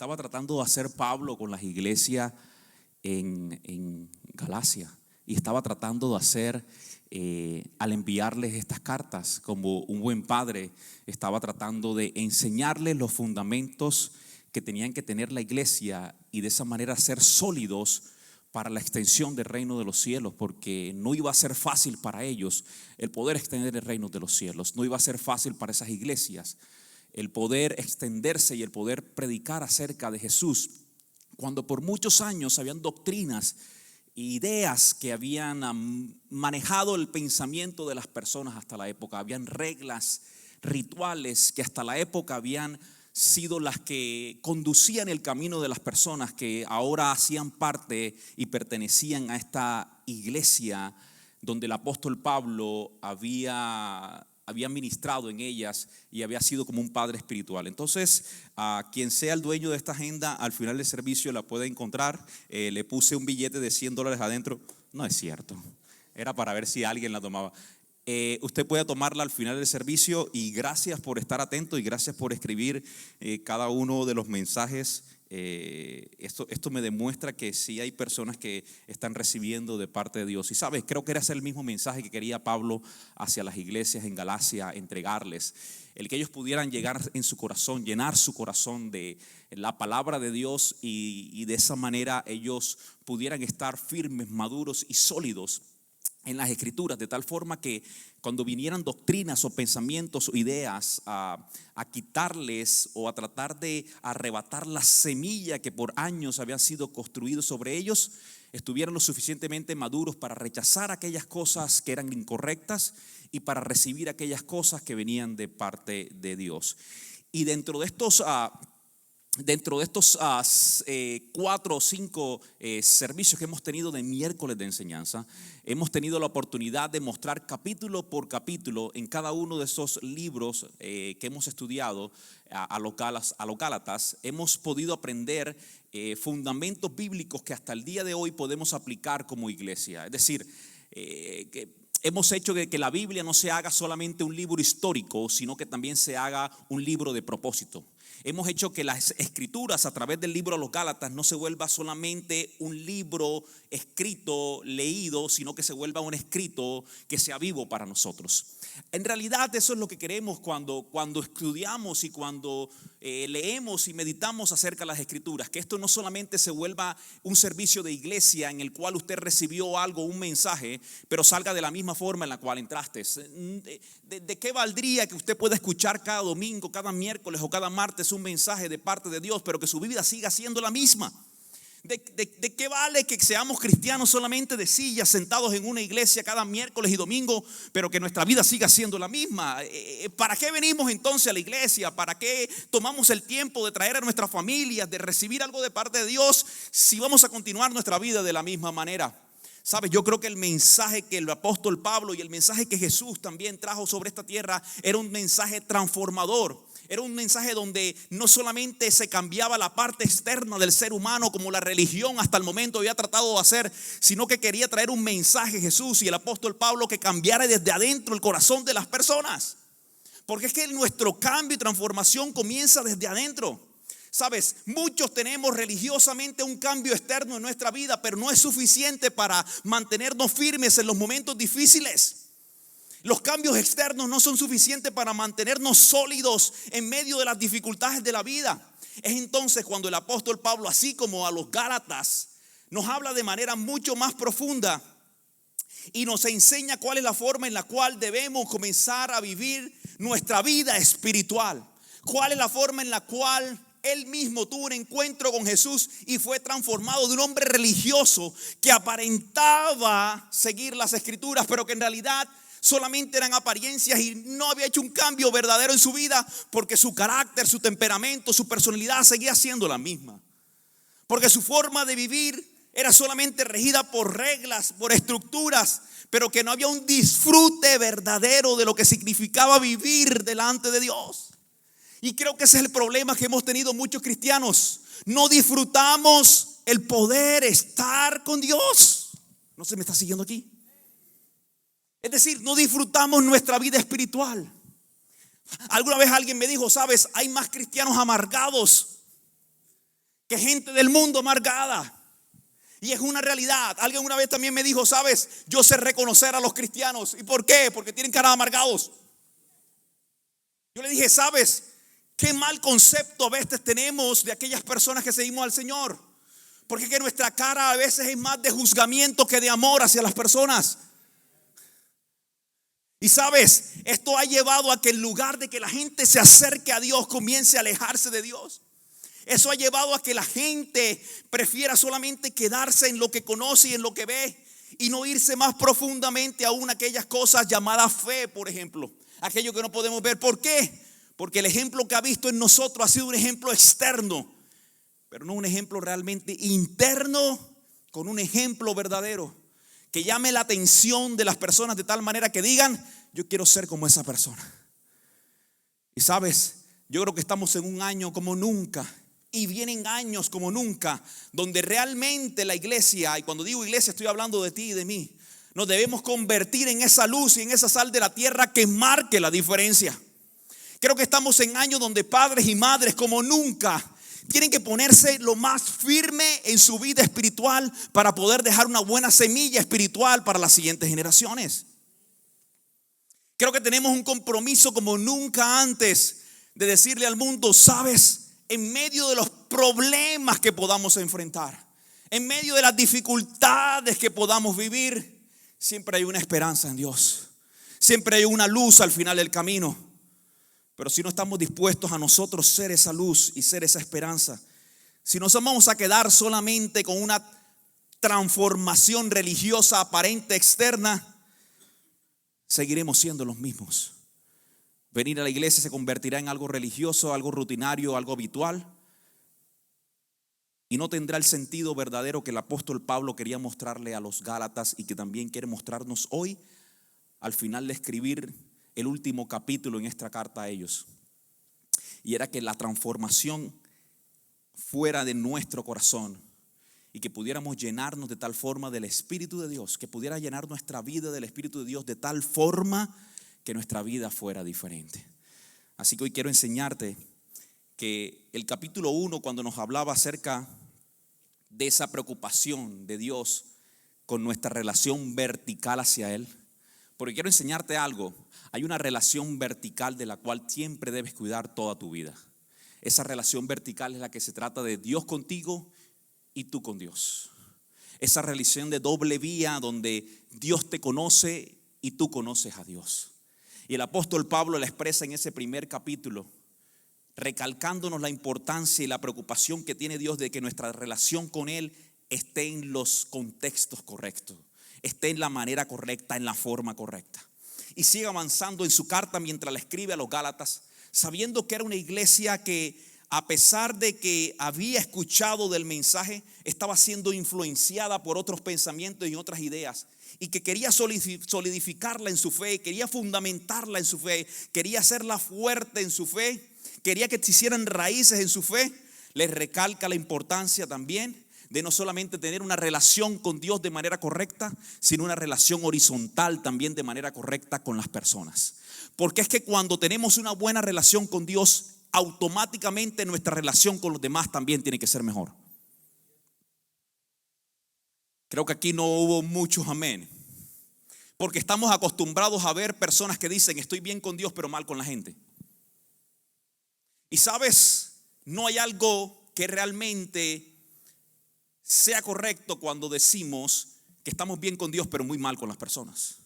estaba tratando de hacer Pablo con las iglesias en Galacia. Y estaba tratando de hacer, al enviarles estas cartas, como un buen padre, estaba tratando de enseñarles los fundamentos que tenían que tener la iglesia y de esa manera ser sólidos para la extensión del reino de los cielos, porque no iba a ser fácil para ellos el poder extender el reino de los cielos. No iba a ser fácil para esas iglesias el poder extenderse y el poder predicar acerca de Jesús, cuando por muchos años habían doctrinas e ideas que habían manejado el pensamiento de las personas hasta la época. Habían reglas, rituales que hasta la época habían sido las que conducían el camino de las personas que ahora hacían parte y pertenecían a esta iglesia donde el apóstol Pablo había ministrado en ellas y había sido como un padre espiritual. Entonces, a quien sea el dueño de esta agenda, al final del servicio la puede encontrar. Le puse un billete de $100 adentro. No es cierto, era para ver si alguien la tomaba. Usted puede tomarla al final del servicio. Y gracias por estar atento y gracias por escribir cada uno de los mensajes. Esto me demuestra que sí hay personas que están recibiendo de parte de Dios. Y sabes, creo que era ese el mismo mensaje que quería Pablo hacia las iglesias en Galacia entregarles, el que ellos pudieran llegar en su corazón, llenar su corazón de la palabra de Dios y de esa manera ellos pudieran estar firmes, maduros y sólidos en las escrituras, de tal forma que cuando vinieran doctrinas o pensamientos o ideas a quitarles o a tratar de arrebatar la semilla que por años había sido construido sobre ellos, estuvieran lo suficientemente maduros para rechazar aquellas cosas que eran incorrectas y para recibir aquellas cosas que venían de parte de Dios. Y dentro de estos 4 o 5 servicios que hemos tenido de miércoles de enseñanza, hemos tenido la oportunidad de mostrar capítulo por capítulo en cada uno de esos libros que hemos estudiado a los Gálatas. Hemos podido aprender fundamentos bíblicos que hasta el día de hoy podemos aplicar como iglesia. Es decir, que hemos hecho que la Biblia no se haga solamente un libro histórico, sino que también se haga un libro de propósito. Hemos hecho que las escrituras a través del libro de los Gálatas no se vuelva solamente un libro escrito, leído, sino que se vuelva un escrito que sea vivo para nosotros. En realidad eso es lo que queremos cuando estudiamos y cuando leemos y meditamos acerca de las escrituras, que esto no solamente se vuelva un servicio de iglesia en el cual usted recibió algo, un mensaje, pero salga de la misma forma en la cual entraste. ¿De qué valdría que usted pueda escuchar cada domingo, cada miércoles o cada martes un mensaje de parte de Dios, pero que su vida siga siendo la misma? ¿De qué vale que seamos cristianos solamente de sillas, sentados en una iglesia cada miércoles y domingo, pero que nuestra vida siga siendo la misma? ¿Para qué venimos entonces a la iglesia? ¿Para qué tomamos el tiempo de traer a nuestras familias, de recibir algo de parte de Dios, si vamos a continuar nuestra vida de la misma manera? ¿Sabes? Yo creo que el mensaje que el apóstol Pablo y el mensaje que Jesús también trajo sobre esta tierra era un mensaje transformador. Era un mensaje donde no solamente se cambiaba la parte externa del ser humano como la religión hasta el momento había tratado de hacer, sino que quería traer un mensaje Jesús y el apóstol Pablo que cambiara desde adentro el corazón de las personas. Porque es que nuestro cambio y transformación comienza desde adentro. Sabes, muchos tenemos religiosamente un cambio externo en nuestra vida, pero no es suficiente para mantenernos firmes en los momentos difíciles. Los cambios externos no son suficientes para mantenernos sólidos en medio de las dificultades de la vida. Es entonces cuando el apóstol Pablo, así como a los Gálatas, nos habla de manera mucho más profunda y nos enseña cuál es la forma en la cual debemos comenzar a vivir nuestra vida espiritual. Cuál es la forma en la cual él mismo tuvo un encuentro con Jesús y fue transformado de un hombre religioso que aparentaba seguir las escrituras, pero que en realidad solamente eran apariencias y no había hecho un cambio verdadero en su vida, porque su carácter, su temperamento, su personalidad seguía siendo la misma. Porque su forma de vivir era solamente regida por reglas, por estructuras, pero que no había un disfrute verdadero de lo que significaba vivir delante de Dios. Y creo que ese es el problema que hemos tenido muchos cristianos. No disfrutamos el poder estar con Dios. ¿No se me está siguiendo aquí? Es decir, no disfrutamos nuestra vida espiritual. Alguna vez alguien me dijo, sabes, hay más cristianos amargados que gente del mundo amargada. Y es una realidad. Alguien una vez también me dijo, sabes, yo sé reconocer a los cristianos. ¿Y por qué? Porque tienen cara de amargados. Yo le dije, sabes, qué mal concepto a veces tenemos de aquellas personas que seguimos al Señor. Porque es que nuestra cara a veces es más de juzgamiento que de amor hacia las personas. Y sabes, esto ha llevado a que en lugar de que la gente se acerque a Dios, comience a alejarse de Dios. Eso ha llevado a que la gente prefiera solamente quedarse en lo que conoce y en lo que ve, y no irse más profundamente aún a aquellas cosas llamadas fe, por ejemplo. Aquello que no podemos ver. ¿Por qué? Porque el ejemplo que ha visto en nosotros ha sido un ejemplo externo, pero no un ejemplo realmente interno, con un ejemplo verdadero que llame la atención de las personas de tal manera que digan, yo quiero ser como esa persona. Y sabes, yo creo que estamos en un año como nunca, y vienen años como nunca, donde realmente la iglesia, y cuando digo iglesia estoy hablando de ti y de mí, nos debemos convertir en esa luz y en esa sal de la tierra que marque la diferencia. Creo que estamos en años donde padres y madres como nunca tienen que ponerse lo más firme en su vida espiritual para poder dejar una buena semilla espiritual para las siguientes generaciones. Creo que tenemos un compromiso como nunca antes de decirle al mundo, sabes, en medio de los problemas que podamos enfrentar, en medio de las dificultades que podamos vivir, siempre hay una esperanza en Dios. Siempre hay una luz al final del camino. Pero si no estamos dispuestos a nosotros ser esa luz y ser esa esperanza, si nos vamos a quedar solamente con una transformación religiosa aparente externa, seguiremos siendo los mismos. Venir a la iglesia se convertirá en algo religioso, algo rutinario, algo habitual, y no tendrá el sentido verdadero que el apóstol Pablo quería mostrarle a los Gálatas y que también quiere mostrarnos hoy al final de escribir el último capítulo en esta carta a ellos. Y era que la transformación fuera de nuestro corazón y que pudiéramos llenarnos de tal forma del Espíritu de Dios, que pudiera llenar nuestra vida del Espíritu de Dios de tal forma que nuestra vida fuera diferente. Así que hoy quiero enseñarte que el capítulo 1, cuando nos hablaba acerca de esa preocupación de Dios con nuestra relación vertical hacia Él, porque quiero enseñarte algo. Hay una relación vertical de la cual siempre debes cuidar toda tu vida. Esa relación vertical es la que se trata de Dios contigo y tú con Dios. Esa relación de doble vía donde Dios te conoce y tú conoces a Dios. Y el apóstol Pablo la expresa en ese primer capítulo, recalcándonos la importancia y la preocupación que tiene Dios de que nuestra relación con Él esté en los contextos correctos, esté en la manera correcta, en la forma correcta. Y sigue avanzando en su carta mientras la escribe a los Gálatas, sabiendo que era una iglesia que, a pesar de que había escuchado del mensaje, estaba siendo influenciada por otros pensamientos y otras ideas, y que quería solidificarla en su fe, quería fundamentarla en su fe, quería hacerla fuerte en su fe, quería que se hicieran raíces en su fe. Les recalca la importancia también de no solamente tener una relación con Dios de manera correcta, sino una relación horizontal también de manera correcta con las personas. Porque es que cuando tenemos una buena relación con Dios, automáticamente nuestra relación con los demás también tiene que ser mejor. Creo que aquí no hubo muchos amén, porque estamos acostumbrados a ver personas que dicen estoy bien con Dios pero mal con la gente. Y sabes, no hay algo que realmente sea correcto cuando decimos que estamos bien con Dios pero muy mal con las personas.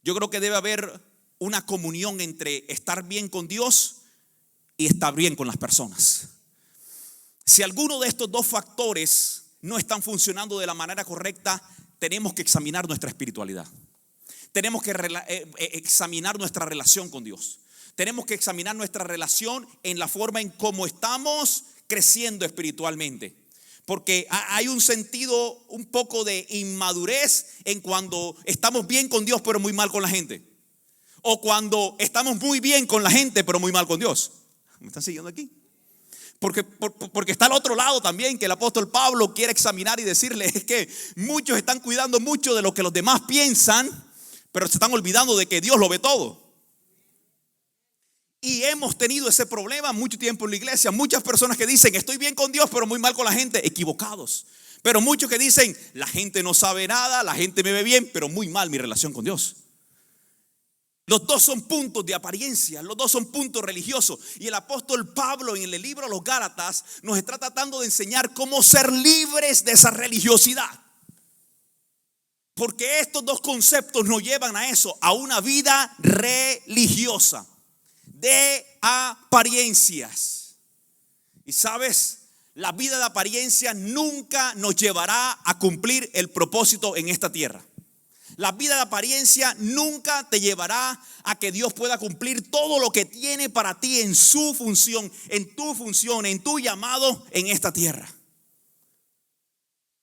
Yo creo que debe haber una comunión entre estar bien con Dios y estar bien con las personas. Si alguno de estos dos factores no están funcionando de la manera correcta, tenemos que examinar nuestra espiritualidad. Tenemos que examinar nuestra relación con Dios. Tenemos que examinar nuestra relación en la forma en cómo estamos creciendo espiritualmente. Porque hay un sentido un poco de inmadurez en cuando estamos bien con Dios pero muy mal con la gente. O cuando estamos muy bien con la gente pero muy mal con Dios. ¿Me están siguiendo aquí? Porque está al otro lado también que el apóstol Pablo quiere examinar y decirle es que muchos están cuidando mucho de lo que los demás piensan, pero se están olvidando de que Dios lo ve todo. Y hemos tenido ese problema mucho tiempo en la iglesia. Muchas personas que dicen, estoy bien con Dios, pero muy mal con la gente. Equivocados. Pero muchos que dicen, la gente no sabe nada, la gente me ve bien, pero muy mal mi relación con Dios. Los dos son puntos de apariencia, los dos son puntos religiosos. Y el apóstol Pablo en el libro de los Gálatas nos está tratando de enseñar cómo ser libres de esa religiosidad. Porque estos dos conceptos nos llevan a eso, a una vida religiosa, de apariencias. Y sabes, la vida de apariencia nunca nos llevará a cumplir el propósito en esta tierra. La vida de apariencia nunca te llevará a que Dios pueda cumplir todo lo que tiene para ti en su función, en tu llamado en esta tierra.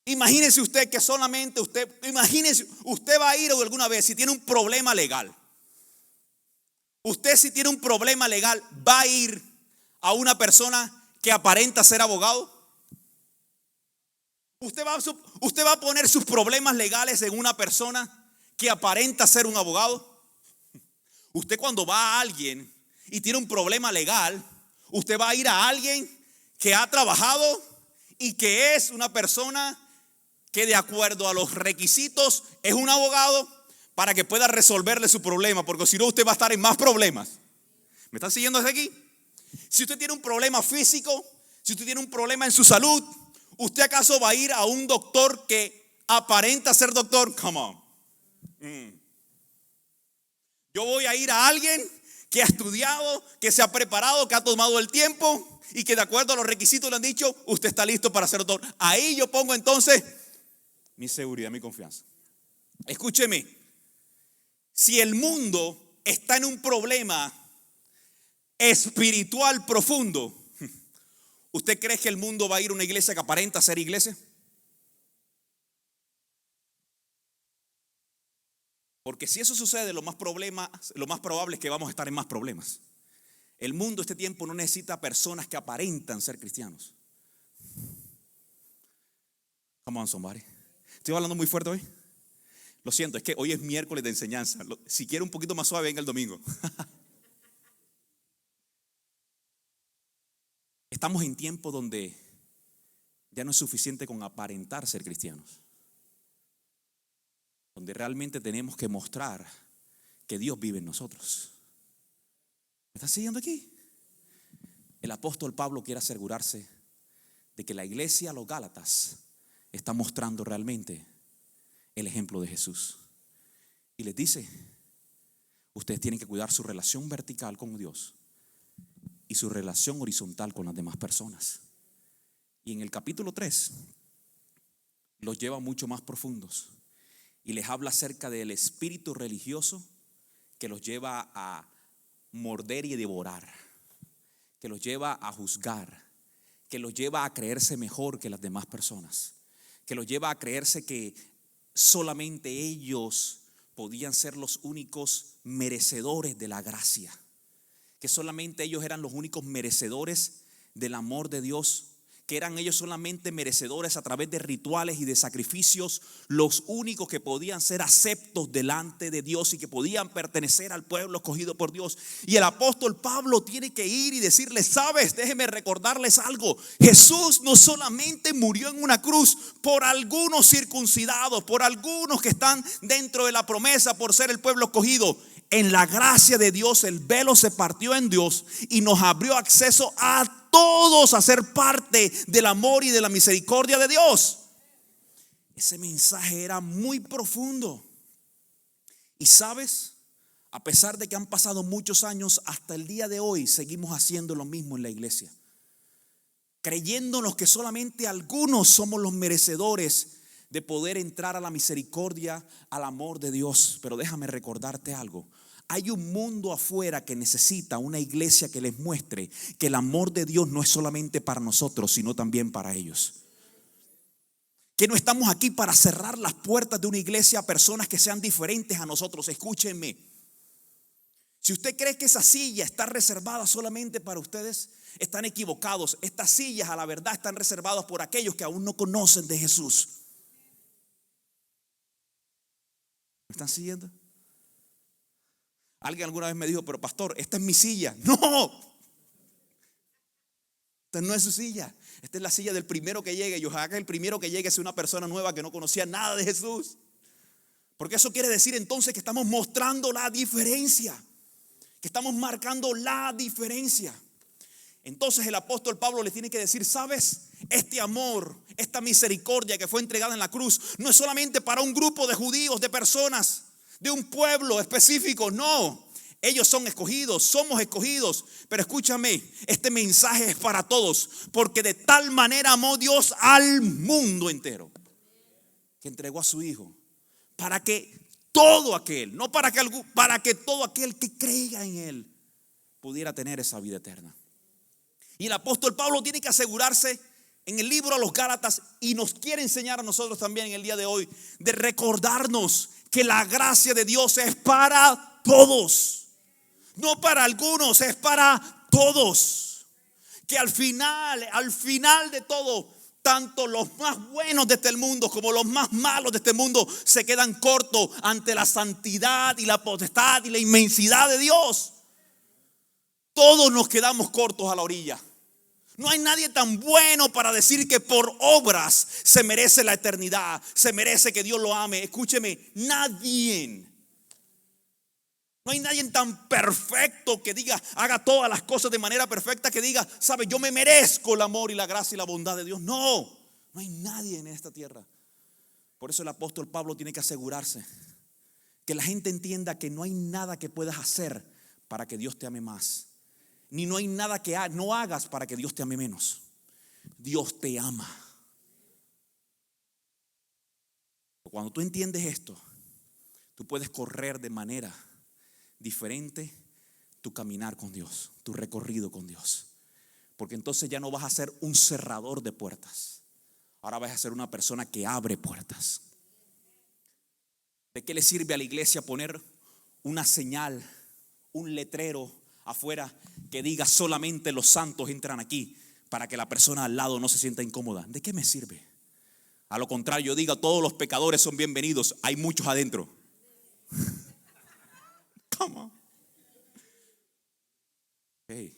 Imagínese usted que solamente usted va a ir alguna vez si tiene un problema legal. Usted si tiene un problema legal va a ir a una persona que aparenta ser abogado. Usted va a poner sus problemas legales en una persona que aparenta ser un abogado. Usted cuando va a alguien y tiene un problema legal, usted va a ir a alguien que ha trabajado y que es una persona que de acuerdo a los requisitos es un abogado para que pueda resolverle su problema, porque si no usted va a estar en más problemas. ¿Me están siguiendo desde aquí? Si usted tiene un problema físico, si usted tiene un problema en su salud, ¿usted acaso va a ir a un doctor que aparenta ser doctor? Come on. Yo voy a ir a alguien que ha estudiado, que se ha preparado, que ha tomado el tiempo y que de acuerdo a los requisitos le han dicho, usted está listo para ser doctor. Ahí yo pongo entonces mi seguridad, mi confianza. Escúcheme, si el mundo está en un problema espiritual profundo, ¿usted cree que el mundo va a ir a una iglesia que aparenta ser iglesia? Porque si eso sucede, lo más probable es que vamos a estar en más problemas. El mundo este tiempo no necesita personas que aparentan ser cristianos. Come on, somebody. Estoy hablando muy fuerte hoy. Lo siento, es que hoy es miércoles de enseñanza. Si quiere un poquito más suave, venga el domingo. Estamos en tiempo donde ya no es suficiente con aparentar ser cristianos. Donde realmente tenemos que mostrar que Dios vive en nosotros. ¿Me están siguiendo aquí? El apóstol Pablo quiere asegurarse de que la iglesia, los Gálatas, está mostrando realmente el ejemplo de Jesús. Y les dice, ustedes tienen que cuidar su relación vertical con Dios y su relación horizontal con las demás personas. Y en el capítulo 3 los lleva mucho más profundos. Y les habla acerca del espíritu religioso que los lleva a morder y devorar, que los lleva a juzgar, que los lleva a creerse mejor que las demás personas, que los lleva a creerse que solamente ellos podían ser los únicos merecedores de la gracia, que solamente ellos eran los únicos merecedores del amor de Dios, que eran ellos solamente merecedores a través de rituales y de sacrificios, los únicos que podían ser aceptos delante de Dios y que podían pertenecer al pueblo escogido por Dios. Y el apóstol Pablo tiene que ir y decirles, sabes, déjenme recordarles algo. Jesús no solamente murió en una cruz por algunos circuncidados, por algunos que están dentro de la promesa por ser el pueblo escogido. En la gracia de Dios el velo se partió en Dios y nos abrió acceso a todos a ser parte del amor y de la misericordia de Dios. Ese mensaje era muy profundo. Y sabes, a pesar de que han pasado muchos años, hasta el día de hoy seguimos haciendo lo mismo en la iglesia, creyéndonos que solamente algunos somos los merecedores de poder entrar a la misericordia, al amor de Dios. Pero déjame recordarte algo. Hay un mundo afuera que necesita una iglesia que les muestre que el amor de Dios no es solamente para nosotros, sino también para ellos. Que no estamos aquí para cerrar las puertas de una iglesia a personas que sean diferentes a nosotros. Escúchenme. Si usted cree que esa silla está reservada solamente para ustedes, están equivocados. Estas sillas a la verdad están reservadas por aquellos que aún no conocen de Jesús. ¿Me están siguiendo? Alguien alguna vez me dijo, pero pastor, esta es mi silla. No, esta no es su silla. Esta es la silla del primero que llegue. Y ojalá que el primero que llegue sea una persona nueva que no conocía nada de Jesús. Porque eso quiere decir entonces que estamos mostrando la diferencia, que estamos marcando la diferencia. Entonces el apóstol Pablo le tiene que decir, ¿sabes? Este amor, esta misericordia que fue entregada en la cruz no es solamente para un grupo de judíos, de personas, de un pueblo específico. No, ellos son escogidos, somos escogidos. Pero escúchame, este mensaje es para todos, porque de tal manera amó Dios al mundo entero, que entregó a su Hijo, para que todo aquel, no para que todo aquel que creyera en Él pudiera tener esa vida eterna. Y el apóstol Pablo tiene que asegurarse en el libro a los Gálatas, y nos quiere enseñar a nosotros también en el día de hoy, de recordarnos que la gracia de Dios es para todos, no para algunos, es para todos. Que al final de todo, tanto los más buenos de este mundo como los más malos de este mundo se quedan cortos ante la santidad y la potestad y la inmensidad de Dios. Todos nos quedamos cortos a la orilla. No hay nadie tan bueno para decir que por obras se merece la eternidad, se merece que Dios lo ame. Escúcheme, nadie. No hay nadie tan perfecto que diga, haga todas las cosas de manera perfecta, que diga, sabe, yo me merezco el amor y la gracia y la bondad de Dios. No hay nadie en esta tierra. Por eso el apóstol Pablo tiene que asegurarse que la gente entienda que no hay nada que puedas hacer para que Dios te ame más, ni no hay nada que no hagas para que Dios te ame menos. Dios te ama. Cuando tú entiendes esto, tú puedes correr de manera diferente tu caminar con Dios, tu recorrido con Dios. Porque entonces ya no vas a ser un cerrador de puertas. Ahora vas a ser una persona que abre puertas. ¿De qué le sirve a la iglesia poner una señal, un letrero afuera que diga solamente los santos entran aquí, para que la persona al lado no se sienta incómoda? ¿De qué me sirve? A lo contrario, yo diga todos los pecadores son bienvenidos. Hay muchos adentro. Come on. Hey.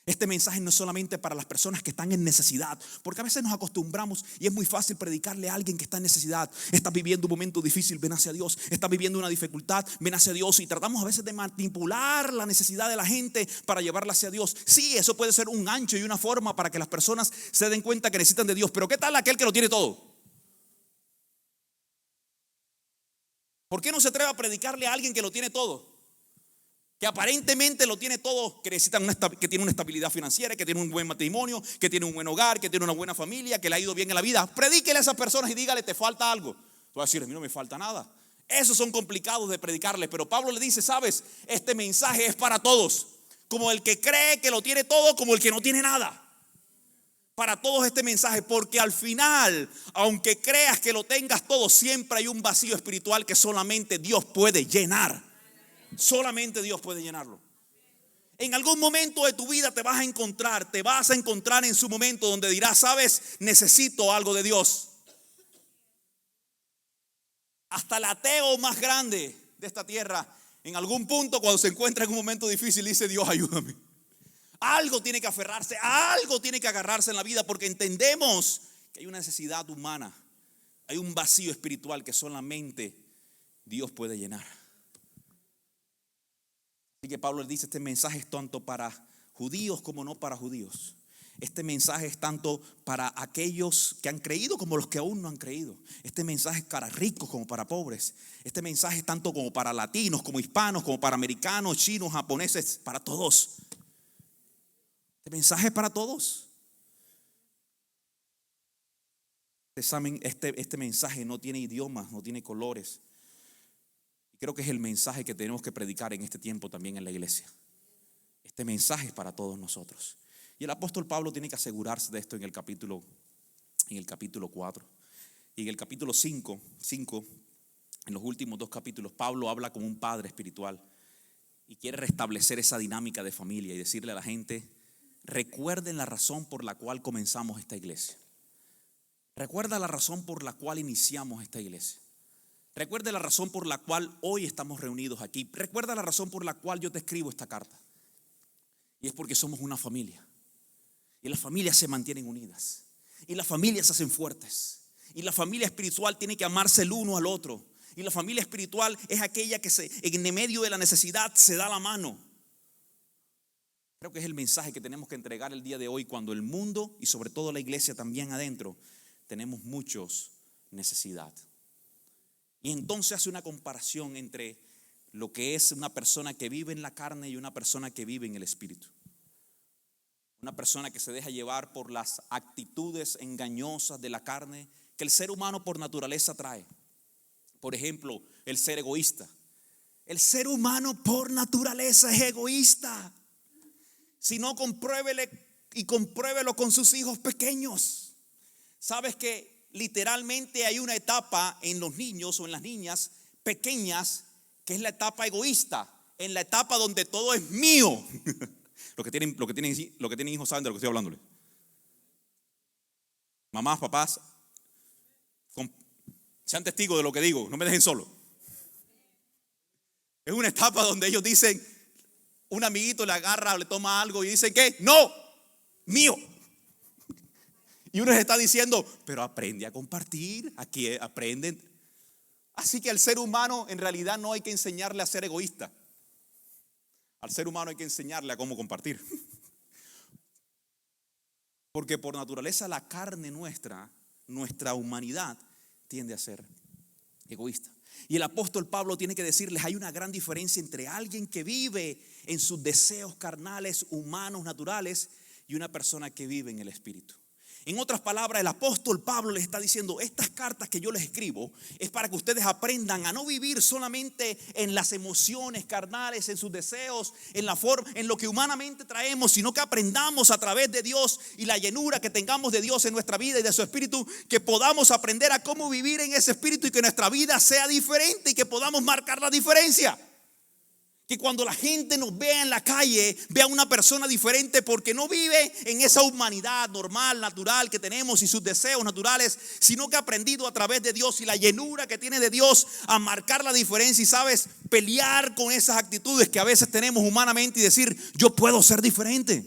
Este mensaje no es solamente para las personas que están en necesidad, porque a veces nos acostumbramos y es muy fácil predicarle a alguien que está en necesidad. Estás viviendo un momento difícil, ven hacia Dios. Estás viviendo una dificultad, ven hacia Dios. Y tratamos a veces de manipular la necesidad de la gente para llevarla hacia Dios. Sí, eso puede ser un gancho y una forma para que las personas se den cuenta que necesitan de Dios. Pero ¿qué tal aquel que lo tiene todo? ¿Por qué no se atreve a predicarle a alguien que lo tiene todo? Que aparentemente lo tiene todo, que que tiene una estabilidad financiera, que tiene un buen matrimonio, que tiene un buen hogar, que tiene una buena familia, que le ha ido bien en la vida. Predíquele a esas personas y dígale, te falta algo. Tú vas a decir, a mí no me falta nada. Esos son complicados de predicarles, pero Pablo le dice, sabes, este mensaje es para todos. Como el que cree que lo tiene todo, como el que no tiene nada. Para todos este mensaje, porque al final, aunque creas que lo tengas todo, siempre hay un vacío espiritual que solamente Dios puede llenar. Solamente Dios puede llenarlo. En algún momento de tu vida te vas a encontrar en su momento donde dirás, sabes, necesito algo de Dios. Hasta el ateo más grande de esta tierra, en algún punto cuando se encuentra en un momento difícil, dice, Dios, ayúdame. Algo tiene que aferrarse, algo tiene que agarrarse en la vida, porque entendemos que hay una necesidad humana, hay un vacío espiritual que solamente Dios puede llenar. Así que Pablo le dice, este mensaje es tanto para judíos como no para judíos. Este mensaje es tanto para aquellos que han creído como los que aún no han creído. Este mensaje es para ricos como para pobres. Este mensaje es tanto como para latinos, como hispanos, como para americanos, chinos, japoneses, para todos. Este mensaje es para todos. Este mensaje no tiene idiomas, no tiene colores. Creo que es el mensaje que tenemos que predicar en este tiempo también en la iglesia. Este mensaje es para todos nosotros. Y el apóstol Pablo tiene que asegurarse de esto en el capítulo 4. Y en el capítulo 5, en los últimos 2 capítulos, Pablo habla como un padre espiritual y quiere restablecer esa dinámica de familia y decirle a la gente, recuerden la razón por la cual comenzamos esta iglesia. Recuerda la razón por la cual iniciamos esta iglesia. Recuerde la razón por la cual hoy estamos reunidos aquí. Recuerda la razón por la cual yo te escribo esta carta. Y es porque somos una familia. Y las familias se mantienen unidas. Y las familias se hacen fuertes. Y la familia espiritual tiene que amarse el uno al otro. Y la familia espiritual es aquella que en medio de la necesidad se da la mano. Creo que es el mensaje que tenemos que entregar el día de hoy, cuando el mundo y sobre todo la iglesia también adentro tenemos muchos necesidad. Y entonces hace una comparación entre lo que es una persona que vive en la carne y una persona que vive en el espíritu. Una persona que se deja llevar por las actitudes engañosas de la carne que el ser humano por naturaleza trae. Por ejemplo, el ser egoísta. El ser humano por naturaleza es egoísta. Si no, compruébelo con sus hijos pequeños. Sabes que literalmente hay una etapa en los niños o en las niñas pequeñas que es la etapa egoísta, en la etapa donde todo es mío. Los que tienen hijos saben de lo que estoy hablándole. Mamás, papás, sean testigos de lo que digo, no me dejen solo. Es una etapa donde ellos dicen, un amiguito le agarra, le toma algo y dicen, ¿qué? No, mío. Y uno les está diciendo, pero aprende a compartir, aquí aprenden. Así que al ser humano en realidad no hay que enseñarle a ser egoísta. Al ser humano hay que enseñarle a cómo compartir. Porque por naturaleza la carne nuestra humanidad tiende a ser egoísta. Y el apóstol Pablo tiene que decirles, hay una gran diferencia entre alguien que vive en sus deseos carnales, humanos, naturales, y una persona que vive en el espíritu. En otras palabras, el apóstol Pablo les está diciendo, estas cartas que yo les escribo es para que ustedes aprendan a no vivir solamente en las emociones carnales, en sus deseos, en la forma, en lo que humanamente traemos, sino que aprendamos a través de Dios y la llenura que tengamos de Dios en nuestra vida y de su espíritu, que podamos aprender a cómo vivir en ese espíritu y que nuestra vida sea diferente y que podamos marcar la diferencia. Que cuando la gente nos vea en la calle, vea una persona diferente porque no vive en esa humanidad normal, natural que tenemos y sus deseos naturales, sino que ha aprendido a través de Dios y la llenura que tiene de Dios a marcar la diferencia y sabes, pelear con esas actitudes que a veces tenemos humanamente y decir, yo puedo ser diferente.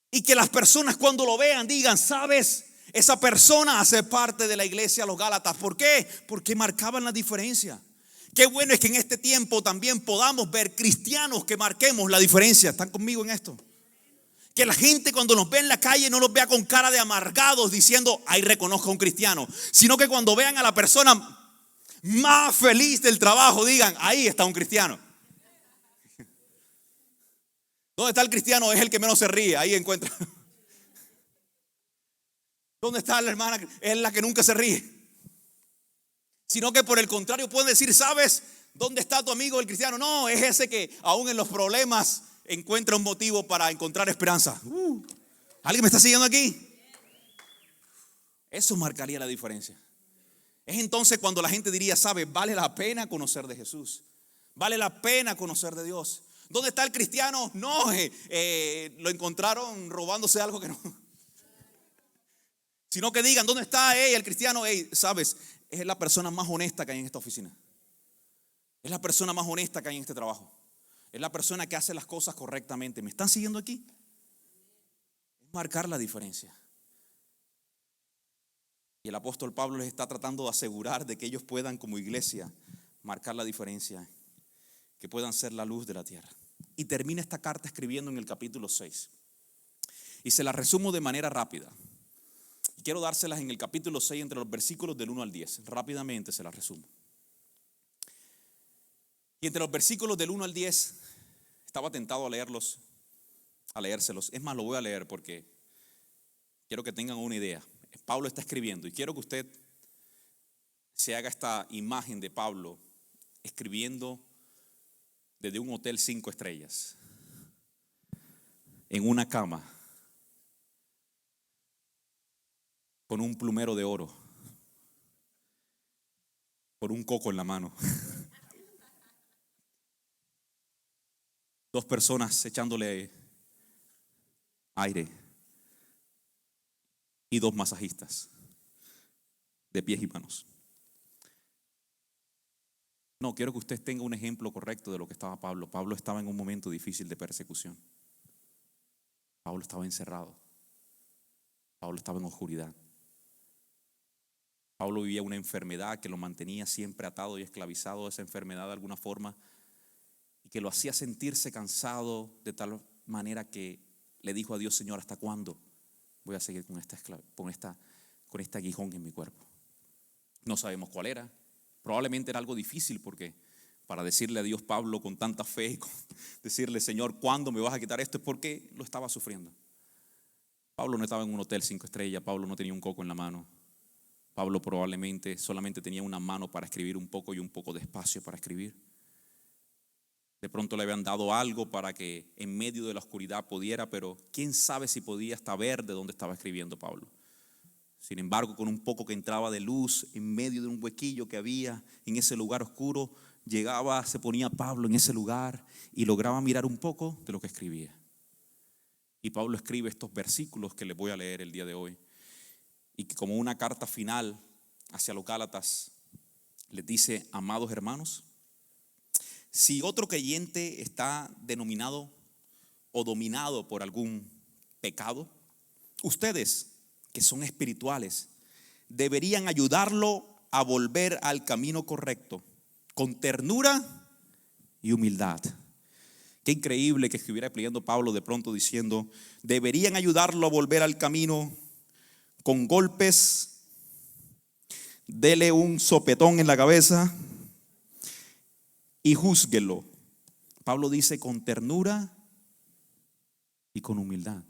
Y que las personas cuando lo vean digan, sabes, esa persona hace parte de la iglesia de los Gálatas. ¿Por qué? Porque marcaban la diferencia. Qué bueno es que en este tiempo también podamos ver cristianos que marquemos la diferencia. ¿Están conmigo en esto? Que la gente cuando nos ve en la calle no nos vea con cara de amargados diciendo, ahí reconozco a un cristiano. Sino que cuando vean a la persona más feliz del trabajo digan, ahí está un cristiano. ¿Dónde está el cristiano? Es el que menos se ríe, ahí encuentra. ¿Dónde está la hermana? Es la que nunca se ríe. Sino que por el contrario pueden decir, ¿sabes dónde está tu amigo el cristiano? No, es ese que aún en los problemas encuentra un motivo para encontrar esperanza. ¿Alguien me está siguiendo aquí? Eso marcaría la diferencia. Es entonces cuando la gente diría, ¿sabes? Vale la pena conocer de Jesús. Vale la pena conocer de Dios. ¿Dónde está el cristiano? No, lo encontraron robándose algo que no. Sino que digan, ¿dónde está el cristiano? ¿Sabes? Es la persona más honesta que hay en esta oficina. Es la persona más honesta que hay en este trabajo. Es la persona que hace las cosas correctamente. ¿Me están siguiendo aquí? Es marcar la diferencia. Y el apóstol Pablo les está tratando de asegurar de que ellos puedan como iglesia marcar la diferencia, que puedan ser la luz de la tierra. Y termina esta carta escribiendo en el capítulo 6. Y se la resumo de manera rápida. Quiero dárselas en el capítulo 6 entre los versículos del 1 al 10. Rápidamente se las resumo. Y entre los versículos del 1 al 10 estaba tentado a leérselos. Es más, lo voy a leer porque quiero que tengan una idea. Pablo está escribiendo y quiero que usted se haga esta imagen de Pablo escribiendo desde un hotel 5 estrellas en una cama con un plumero de oro, con un coco en la mano. 2 personas echándole aire y 2 masajistas. de pies y manos. No, quiero que usted tenga un ejemplo correcto de lo que estaba Pablo. Pablo estaba en un momento difícil de persecución. Pablo estaba encerrado. Pablo estaba en oscuridad. Pablo vivía una enfermedad que lo mantenía siempre atado y esclavizado a esa enfermedad de alguna forma, y que lo hacía sentirse cansado de tal manera que le dijo a Dios: Señor, ¿hasta cuándo voy a seguir con este aguijón en mi cuerpo? No sabemos cuál era. Probablemente era algo difícil, porque para decirle a Dios, Pablo, con tanta fe, decirle: Señor, ¿cuándo me vas a quitar esto? Es porque lo estaba sufriendo. Pablo no estaba en un hotel 5 estrellas. Pablo no tenía un coco en la mano. Pablo probablemente solamente tenía una mano para escribir un poco y un poco de espacio para escribir. De pronto le habían dado algo para que en medio de la oscuridad pudiera, pero quién sabe si podía hasta ver de dónde estaba escribiendo Pablo. Sin embargo, con un poco que entraba de luz en medio de un huequillo que había en ese lugar oscuro, se ponía Pablo en ese lugar y lograba mirar un poco de lo que escribía. Y Pablo escribe estos versículos que les voy a leer el día de hoy, y que como una carta final hacia los Gálatas les dice: amados hermanos, si otro creyente está denominado o dominado por algún pecado, ustedes, que son espirituales, deberían ayudarlo a volver al camino correcto, con ternura y humildad. Qué increíble que estuviera explicando Pablo de pronto diciendo: deberían ayudarlo a volver al camino con golpes, dele un sopetón en la cabeza y júzguelo. Pablo dice: con ternura y con humildad.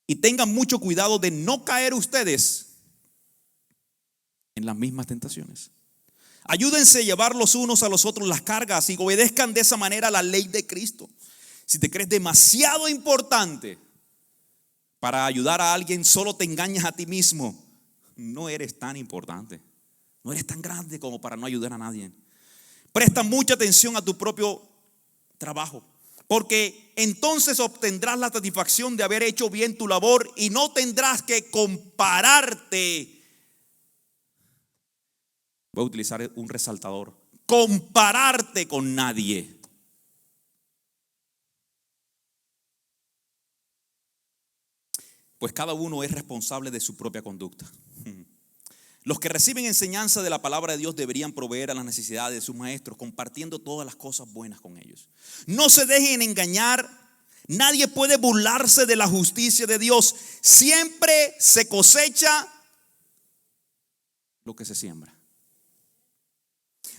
Y tengan mucho cuidado de no caer ustedes en las mismas tentaciones. Ayúdense a llevar los unos a los otros las cargas y obedezcan de esa manera la ley de Cristo. Si te crees demasiado importante para ayudar a alguien, solo te engañas a ti mismo. No eres tan importante. No eres tan grande como para no ayudar a nadie. Presta mucha atención a tu propio trabajo, porque entonces obtendrás la satisfacción de haber hecho bien tu labor y no tendrás que compararte. Voy a utilizar un resaltador: compararte con nadie. Pues cada uno es responsable de su propia conducta. Los que reciben enseñanza de la palabra de Dios deberían proveer a las necesidades de sus maestros, compartiendo todas las cosas buenas con ellos. No se dejen engañar. Nadie puede burlarse de la justicia de Dios. Siempre se cosecha lo que se siembra.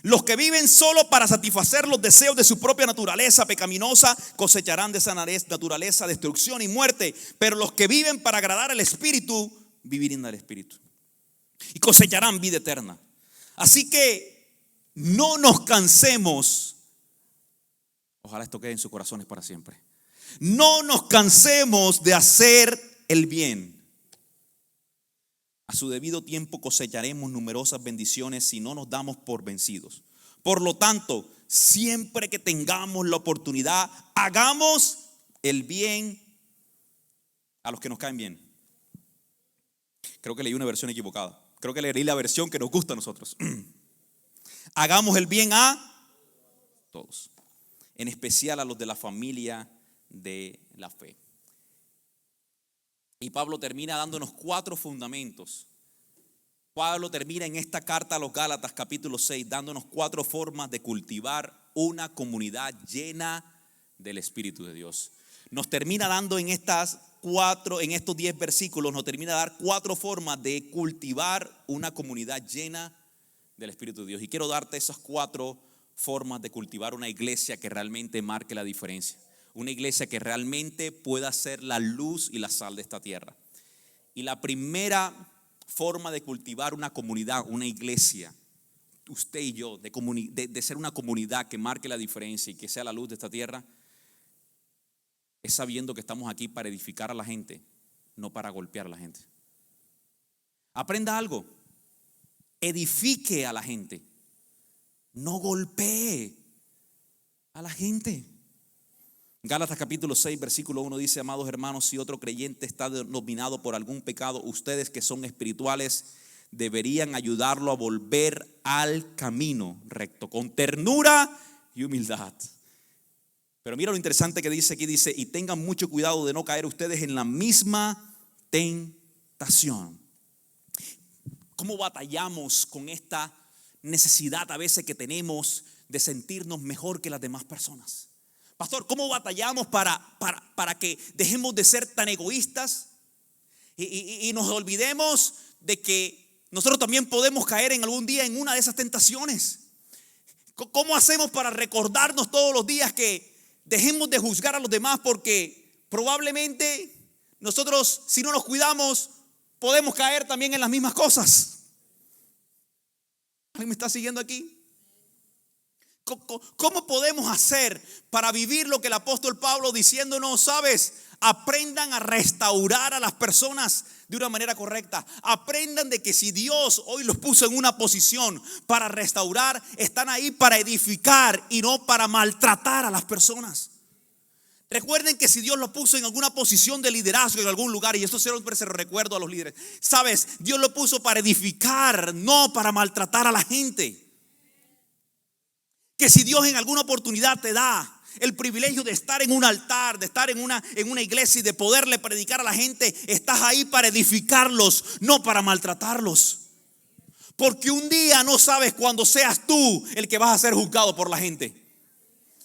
Los que viven solo para satisfacer los deseos de su propia naturaleza pecaminosa cosecharán de esa naturaleza destrucción y muerte. Pero los que viven para agradar al Espíritu vivirán del Espíritu y cosecharán vida eterna. Así que no nos cansemos. Ojalá esto quede en sus corazones para siempre. No nos cansemos de hacer el bien. A su debido tiempo cosecharemos numerosas bendiciones si no nos damos por vencidos. Por lo tanto, siempre que tengamos la oportunidad, hagamos el bien a los que nos caen bien. Creo que leí una versión equivocada. Creo que leí la versión que nos gusta a nosotros. Hagamos el bien a todos, en especial a los de la familia de la fe. Y Pablo termina dándonos 4 fundamentos. Pablo termina en esta carta a los Gálatas capítulo 6 dándonos 4 formas de cultivar una comunidad llena del Espíritu de Dios. Nos termina dando en estos 10 versículos, nos termina de dar 4 formas de cultivar una comunidad llena del Espíritu de Dios. Y quiero darte esas 4 formas de cultivar una iglesia que realmente marque la diferencia. Una iglesia que realmente pueda ser la luz y la sal de esta tierra. Y la primera forma de cultivar una comunidad, una iglesia, usted y yo, de ser una comunidad que marque la diferencia y que sea la luz de esta tierra, es sabiendo que estamos aquí para edificar a la gente, no para golpear a la gente. Aprenda algo: edifique a la gente, no golpee a la gente. Gálatas capítulo 6 versículo 1 dice: amados hermanos, si otro creyente está dominado por algún pecado, ustedes que son espirituales deberían ayudarlo a volver al camino recto, con ternura y humildad. Pero mira lo interesante que dice aquí, dice, y tengan mucho cuidado de no caer ustedes en la misma tentación. ¿Cómo batallamos con esta necesidad a veces que tenemos de sentirnos mejor que las demás personas? Pastor, ¿cómo batallamos para que dejemos de ser tan egoístas y nos olvidemos de que nosotros también podemos caer en algún día en una de esas tentaciones? ¿Cómo hacemos para recordarnos todos los días que dejemos de juzgar a los demás? Porque probablemente nosotros, si no nos cuidamos, podemos caer también en las mismas cosas. ¿Alguien me está siguiendo aquí? ¿Cómo podemos hacer para vivir lo que el apóstol Pablo diciéndonos, sabes? Aprendan a restaurar a las personas de una manera correcta. Aprendan de que si Dios hoy los puso en una posición para restaurar, están ahí para edificar y no para maltratar a las personas. Recuerden que si Dios lo puso en alguna posición de liderazgo en algún lugar, y esto siempre se lo recuerdo a los líderes, sabes, Dios lo puso para edificar, no para maltratar a la gente. Que si Dios en alguna oportunidad te da el privilegio de estar en un altar, de estar en una iglesia y de poderle predicar a la gente, estás ahí para edificarlos, no para maltratarlos. Porque un día no sabes cuándo seas tú el que vas a ser juzgado por la gente.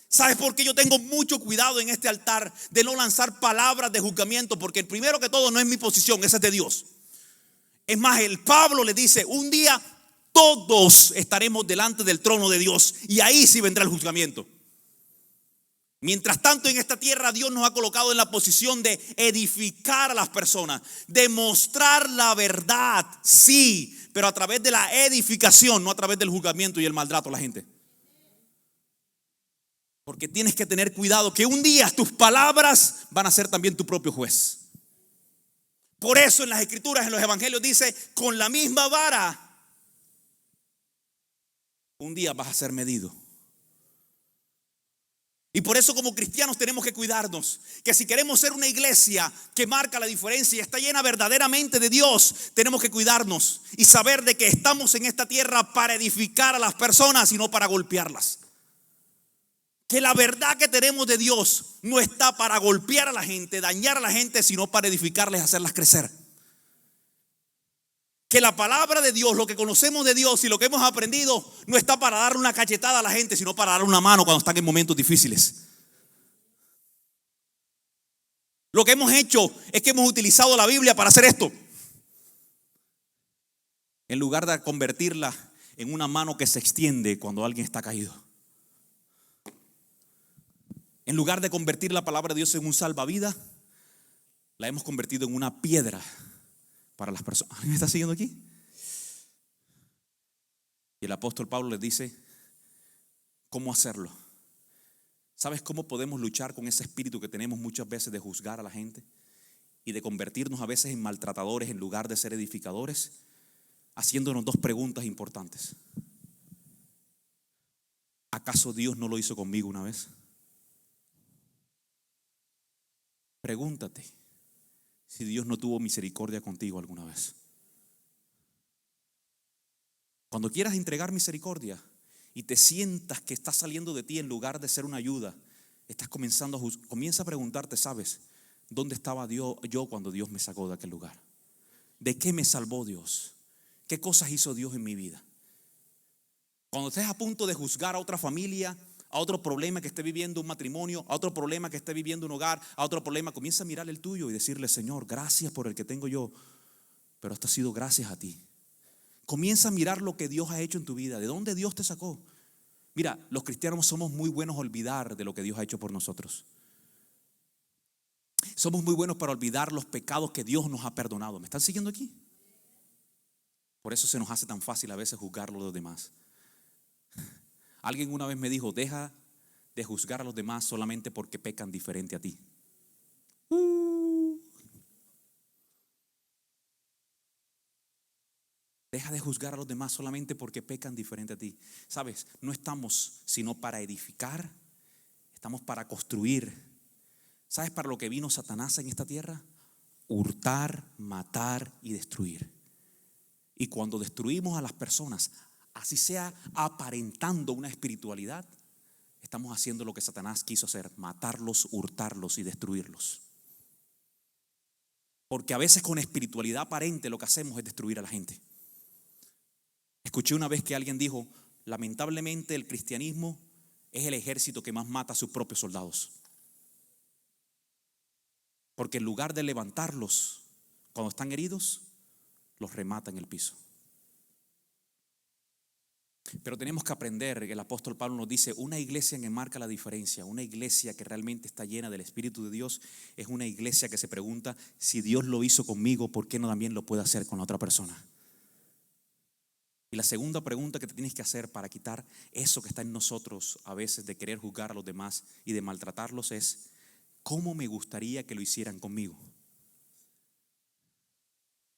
¿Sabes por qué yo tengo mucho cuidado en este altar de no lanzar palabras de juzgamiento? Porque el primero que todo no es mi posición, esa es de Dios. Es más, el Pablo le dice, un día todos estaremos delante del trono de Dios y ahí sí vendrá el juzgamiento. Mientras tanto, en esta tierra Dios nos ha colocado en la posición de edificar a las personas, de mostrar la verdad, sí, pero a través de la edificación, no a través del juzgamiento y el maltrato a la gente. Porque tienes que tener cuidado que un día tus palabras van a ser también tu propio juez. Por eso en las escrituras, en los evangelios dice, con la misma vara un día vas a ser medido. Y por eso como cristianos tenemos que cuidarnos, que si queremos ser una iglesia que marca la diferencia y está llena verdaderamente de Dios, tenemos que cuidarnos y saber de que estamos en esta tierra para edificar a las personas y no para golpearlas. Que la verdad que tenemos de Dios no está para golpear a la gente, dañar a la gente, sino para edificarles, hacerlas crecer. Que la palabra de Dios, lo que conocemos de Dios y lo que hemos aprendido, no está para darle una cachetada a la gente, sino para darle una mano cuando están en momentos difíciles. Lo que hemos hecho es que hemos utilizado la Biblia para hacer esto, en lugar de convertirla en una mano que se extiende cuando alguien está caído. En lugar de convertir la palabra de Dios en un salvavidas, la hemos convertido en una piedra para las personas. ¿Me está siguiendo aquí? Y el apóstol Pablo les dice cómo hacerlo. ¿Sabes cómo podemos luchar con ese espíritu que tenemos muchas veces de juzgar a la gente y de convertirnos a veces en maltratadores en lugar de ser edificadores? Haciéndonos dos preguntas importantes. ¿Acaso Dios no lo hizo conmigo una vez? Pregúntate si Dios no tuvo misericordia contigo alguna vez. Cuando quieras entregar misericordia y te sientas que está saliendo de ti en lugar de ser una ayuda, estás comenzando comienza a preguntarte, ¿sabes? ¿Dónde estaba yo cuando Dios me sacó de aquel lugar? ¿De qué me salvó Dios? ¿Qué cosas hizo Dios en mi vida? Cuando estés a punto de juzgar a otra familia, a otro problema que esté viviendo un matrimonio, a otro problema que esté viviendo un hogar, a otro problema, comienza a mirar el tuyo y decirle, Señor, gracias por el que tengo yo, pero esto ha sido gracias a ti. Comienza a mirar lo que Dios ha hecho en tu vida, de dónde Dios te sacó. Mira, los cristianos somos muy buenos a olvidar de lo que Dios ha hecho por nosotros. Somos muy buenos para olvidar los pecados que Dios nos ha perdonado. ¿Me están siguiendo aquí? Por eso se nos hace tan fácil a veces juzgar a los demás. Alguien una vez me dijo, deja de juzgar a los demás solamente porque pecan diferente a ti. Deja de juzgar a los demás solamente porque pecan diferente a ti. Sabes, no estamos sino para edificar, estamos para construir. ¿Sabes para lo que vino Satanás en esta tierra? Hurtar, matar y destruir. Y cuando destruimos a las personas, así sea aparentando una espiritualidad, estamos haciendo lo que Satanás quiso hacer: matarlos, hurtarlos y destruirlos. Porque a veces con espiritualidad aparente lo que hacemos es destruir a la gente. Escuché una vez que alguien dijo: lamentablemente el cristianismo es el ejército que más mata a sus propios soldados. Porque en lugar de levantarlos cuando están heridos, los remata en el piso. Pero tenemos que aprender, el apóstol Pablo nos dice, una iglesia que marca la diferencia, una iglesia que realmente está llena del Espíritu de Dios, es una iglesia que se pregunta: si Dios lo hizo conmigo, ¿por qué no también lo puede hacer con la otra persona? Y la segunda pregunta que te tienes que hacer para quitar eso que está en nosotros a veces de querer juzgar a los demás y de maltratarlos es: ¿cómo me gustaría que lo hicieran conmigo?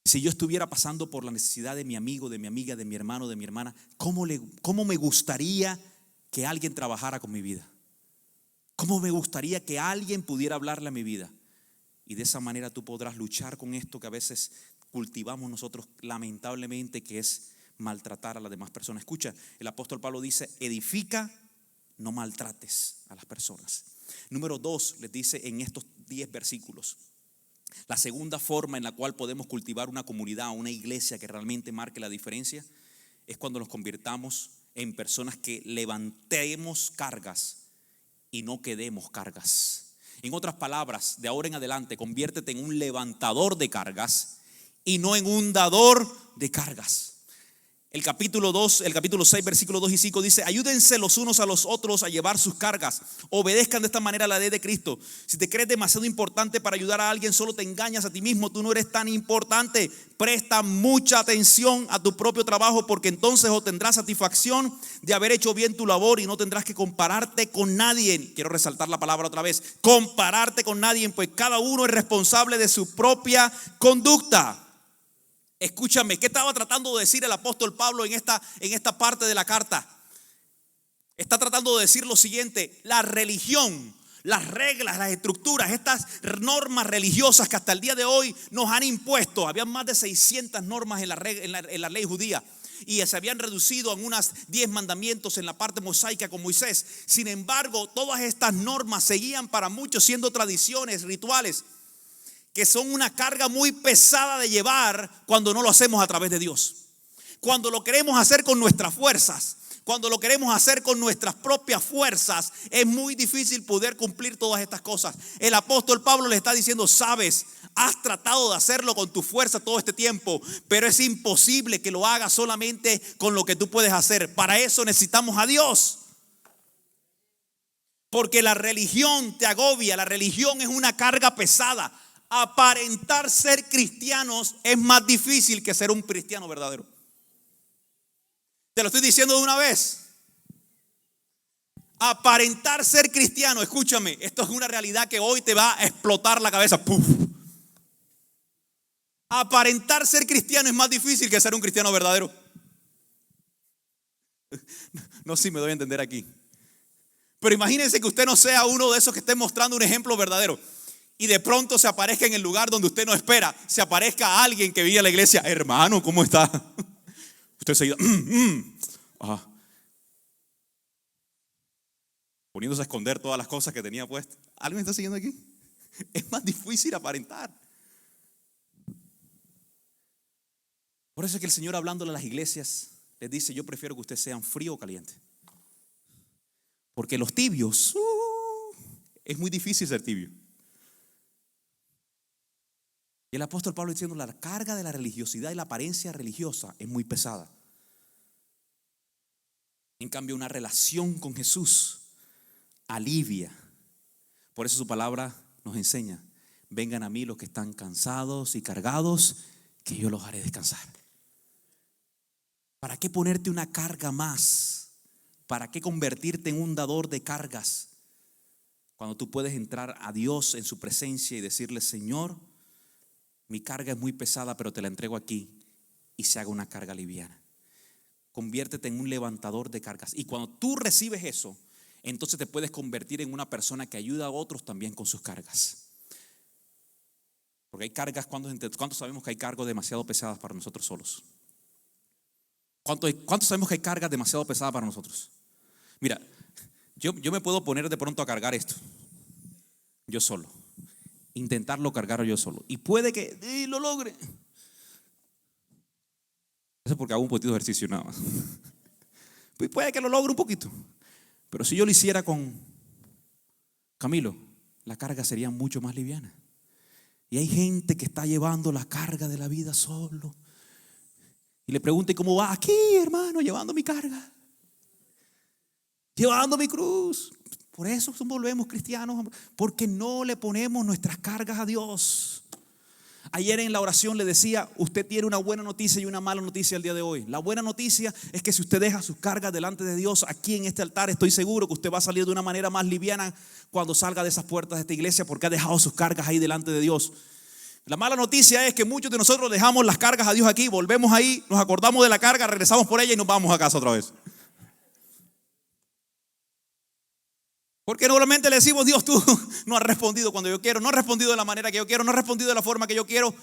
Si yo estuviera pasando por la necesidad de mi amigo, de mi amiga, de mi hermano, de mi hermana, ¿cómo me gustaría que alguien trabajara con mi vida? ¿Cómo me gustaría que alguien pudiera hablarle a mi vida? Y de esa manera tú podrás luchar con esto que a veces cultivamos nosotros lamentablemente, que es maltratar a las demás personas. Escucha, el apóstol Pablo dice: edifica, no maltrates a las personas. Número 2, les dice en estos 10 versículos. La segunda forma en la cual podemos cultivar una comunidad, una iglesia que realmente marque la diferencia, es cuando nos convirtamos en personas que levantemos cargas y no quedemos cargas. En otras palabras, de ahora en adelante, conviértete en un levantador de cargas y no en un dador de cargas. El capítulo 6, versículos 2 y 5 dice: ayúdense los unos a los otros a llevar sus cargas, obedezcan de esta manera la ley de Cristo. Si te crees demasiado importante para ayudar a alguien, solo te engañas a ti mismo. Tú no eres tan importante. Presta mucha atención a tu propio trabajo, porque entonces obtendrás satisfacción de haber hecho bien tu labor y no tendrás que compararte con nadie. Quiero resaltar la palabra otra vez: compararte con nadie, pues cada uno es responsable de su propia conducta. Escúchame, ¿qué estaba tratando de decir el apóstol Pablo en esta parte de la carta? Está tratando de decir lo siguiente: la religión, las reglas, las estructuras, estas normas religiosas que hasta el día de hoy nos han impuesto. Había más de 600 normas en la ley judía y se habían reducido a unas 10 mandamientos en la parte mosaica con Moisés. Sin embargo, todas estas normas seguían para muchos siendo tradiciones, rituales, que son una carga muy pesada de llevar cuando no lo hacemos a través de Dios. Cuando lo queremos hacer con nuestras fuerzas, cuando lo queremos hacer con nuestras propias fuerzas, es muy difícil poder cumplir todas estas cosas. El apóstol Pablo le está diciendo: sabes, has tratado de hacerlo con tu fuerza todo este tiempo, pero es imposible que lo hagas solamente con lo que tú puedes hacer. Para eso necesitamos a Dios. Porque la religión te agobia, la religión es una carga pesada. Aparentar ser cristianos es más difícil que ser un cristiano verdadero. Te lo estoy diciendo de una vez. Aparentar ser cristiano, escúchame, esto es una realidad que hoy te va a explotar la cabeza. ¡Puf! Aparentar ser cristiano es más difícil que ser un cristiano verdadero. No sé si me doy a entender aquí. Pero imagínense que usted no sea uno de esos que esté mostrando un ejemplo verdadero y de pronto se aparezca en el lugar donde usted no espera, se aparezca alguien que vive a la iglesia: hermano, ¿cómo está? Usted se poniéndose a esconder todas las cosas que tenía puestas. ¿Alguien está siguiendo aquí? Es más difícil aparentar. Por eso es que el Señor, hablándole a las iglesias, les dice: yo prefiero que ustedes sean frío o caliente. Porque los tibios, es muy difícil ser tibio. Y el apóstol Pablo diciendo: la carga de la religiosidad y la apariencia religiosa es muy pesada. En cambio, una relación con Jesús alivia. Por eso su palabra nos enseña: vengan a mí los que están cansados y cargados, que yo los haré descansar. ¿Para qué ponerte una carga más? ¿Para qué convertirte en un dador de cargas? Cuando tú puedes entrar a Dios en su presencia y decirle: Señor, mi carga es muy pesada, pero te la entrego aquí, y se haga una carga liviana. Conviértete en un levantador de cargas. Y cuando tú recibes eso, entonces te puedes convertir en una persona que ayuda a otros también con sus cargas. Porque hay cargas, ¿cuántos sabemos que hay cargas demasiado pesadas para nosotros solos? ¿Cuántos sabemos que hay cargas demasiado pesadas para nosotros? Mira, yo me puedo poner de pronto a cargar esto, yo solo. Intentarlo cargar yo solo. Y puede que lo logre. Eso es porque hago un poquito de ejercicio nada más. Pues puede que lo logre un poquito. Pero si yo lo hiciera con Camilo, la carga sería mucho más liviana. Y hay gente que está llevando la carga de la vida solo. Y le pregunto, ¿y cómo va? Aquí, hermano, llevando mi carga, llevando mi cruz. Por eso volvemos cristianos, porque no le ponemos nuestras cargas a Dios. Ayer en la oración le decía, usted tiene una buena noticia y una mala noticia el día de hoy. La buena noticia es que si usted deja sus cargas delante de Dios aquí en este altar, estoy seguro que usted va a salir de una manera más liviana cuando salga de esas puertas de esta iglesia, porque ha dejado sus cargas ahí delante de Dios. La mala noticia es que muchos de nosotros dejamos las cargas a Dios aquí, volvemos ahí, nos acordamos de la carga, regresamos por ella y nos vamos a casa otra vez. Porque normalmente le decimos, Dios, tú no has respondido cuando yo quiero, no has respondido de la manera que yo quiero, no has respondido de la forma que yo quiero.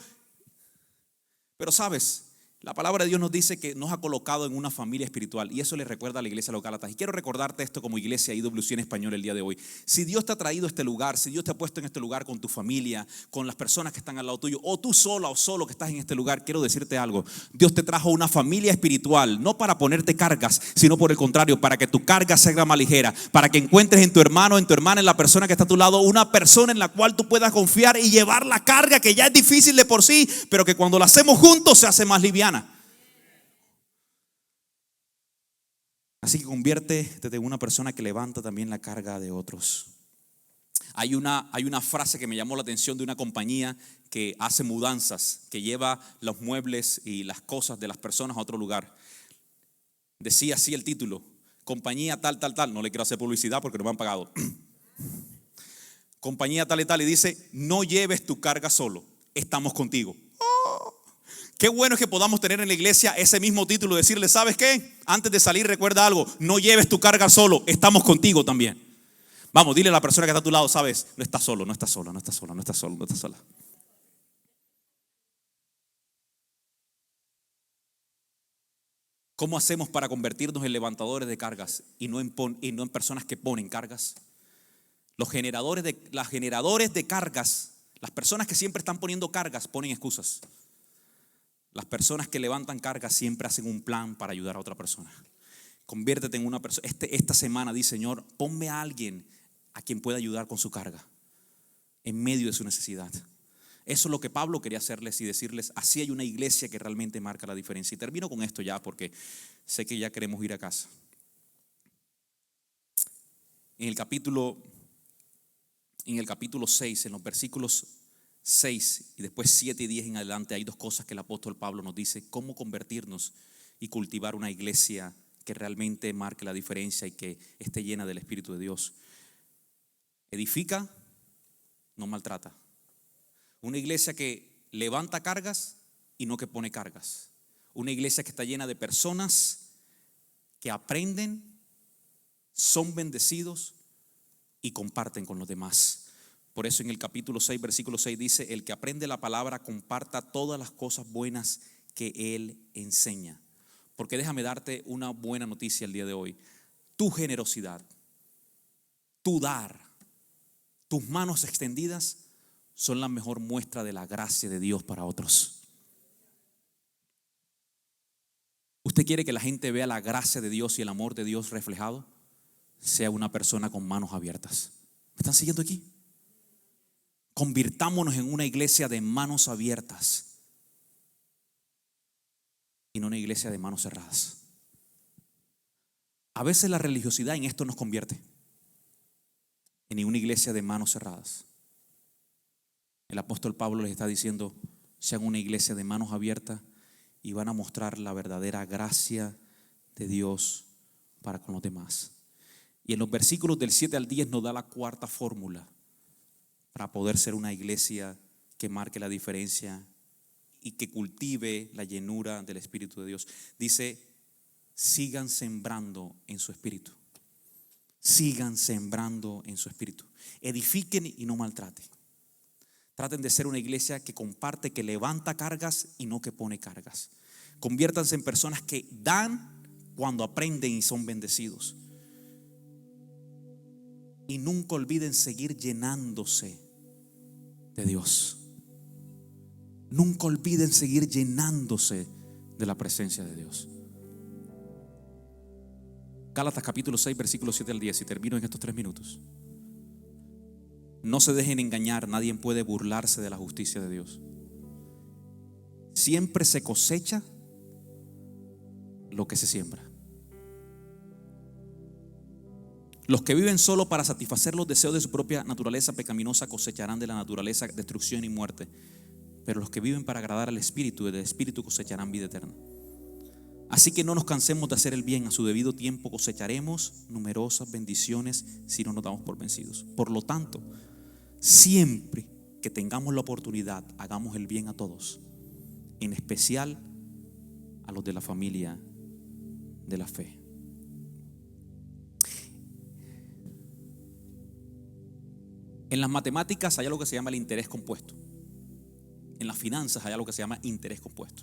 Pero sabes, la palabra de Dios nos dice que nos ha colocado en una familia espiritual, y eso le recuerda a la iglesia local. Y quiero recordarte esto como iglesia IWC en español el día de hoy. Si Dios te ha traído a este lugar, si Dios te ha puesto en este lugar con tu familia, con las personas que están al lado tuyo, o tú sola o solo que estás en este lugar, quiero decirte algo. Dios te trajo una familia espiritual, no para ponerte cargas, sino por el contrario, para que tu carga sea más ligera, para que encuentres en tu hermano, en tu hermana, en la persona que está a tu lado, una persona en la cual tú puedas confiar y llevar la carga que ya es difícil de por sí, pero que cuando la hacemos juntos se hace más liviana. Así que conviértete en una persona que levanta también la carga de otros. Hay una frase que me llamó la atención de una compañía que hace mudanzas, que lleva los muebles y las cosas de las personas a otro lugar. Decía así el título: compañía tal, tal, tal. No le quiero hacer publicidad porque no me han pagado. Compañía tal y tal, y dice: no lleves tu carga solo, estamos contigo. Qué bueno es que podamos tener en la iglesia ese mismo título, decirle, ¿sabes qué? Antes de salir recuerda algo, no lleves tu carga solo, estamos contigo también. Vamos, dile a la persona que está a tu lado, sabes, no estás solo, no estás sola, no estás sola, no estás solo, no estás sola. ¿Cómo hacemos para convertirnos en levantadores de cargas y no en personas que ponen cargas? Los generadores de cargas, las personas que siempre están poniendo cargas, ponen excusas. Las personas que levantan cargas siempre hacen un plan para ayudar a otra persona. Conviértete en una persona. Esta semana di, Señor, ponme a alguien a quien pueda ayudar con su carga en medio de su necesidad. Eso es lo que Pablo quería hacerles y decirles: así hay una iglesia que realmente marca la diferencia. Y termino con esto ya porque sé que ya queremos ir a casa. En el capítulo 6, en los versículos 6 y después 7 y 10 en adelante, hay dos cosas que el apóstol Pablo nos dice: cómo convertirnos y cultivar una iglesia que realmente marque la diferencia y que esté llena del Espíritu de Dios. Edifica, no maltrata. Una iglesia que levanta cargas y no que pone cargas. Una iglesia que está llena de personas que aprenden, son bendecidos y comparten con los demás. Por eso en el capítulo 6, versículo 6 dice: el que aprende la palabra comparta todas las cosas buenas que él enseña. Porque déjame darte una buena noticia el día de hoy. Tu generosidad, tu dar, tus manos extendidas son la mejor muestra de la gracia de Dios para otros. ¿Usted quiere que la gente vea la gracia de Dios y el amor de Dios reflejado? Sea una persona con manos abiertas. ¿Me están siguiendo aquí? Convirtámonos en una iglesia de manos abiertas y no una iglesia de manos cerradas. A veces la religiosidad en esto nos convierte en una iglesia de manos cerradas. El apóstol Pablo les está diciendo: sean una iglesia de manos abiertas y van a mostrar la verdadera gracia de Dios para con los demás. Y en los versículos del 7 al 10 nos da la cuarta fórmula para poder ser una iglesia que marque la diferencia y que cultive la llenura del Espíritu de Dios. Dice: sigan sembrando en su espíritu. Sigan sembrando en su espíritu. Edifiquen y no maltraten. Traten de ser una iglesia que comparte, que levanta cargas y no que pone cargas. Conviértanse en personas que dan cuando aprenden y son bendecidos. Y nunca olviden seguir llenándose de Dios. Nunca olviden seguir llenándose de la presencia de Dios. Gálatas capítulo 6, versículos 7 al 10, y termino en estos 3 minutos. No se dejen engañar, nadie puede burlarse de la justicia de Dios. Siempre se cosecha lo que se siembra. Los que viven solo para satisfacer los deseos de su propia naturaleza pecaminosa cosecharán de la naturaleza destrucción y muerte. Pero los que viven para agradar al Espíritu, del Espíritu cosecharán vida eterna. Así que no nos cansemos de hacer el bien. A su debido tiempo cosecharemos numerosas bendiciones si no nos damos por vencidos. Por lo tanto, siempre que tengamos la oportunidad, hagamos el bien a todos, en especial a los de la familia de la fe. En las matemáticas hay algo que se llama el interés compuesto. En las finanzas hay algo que se llama interés compuesto.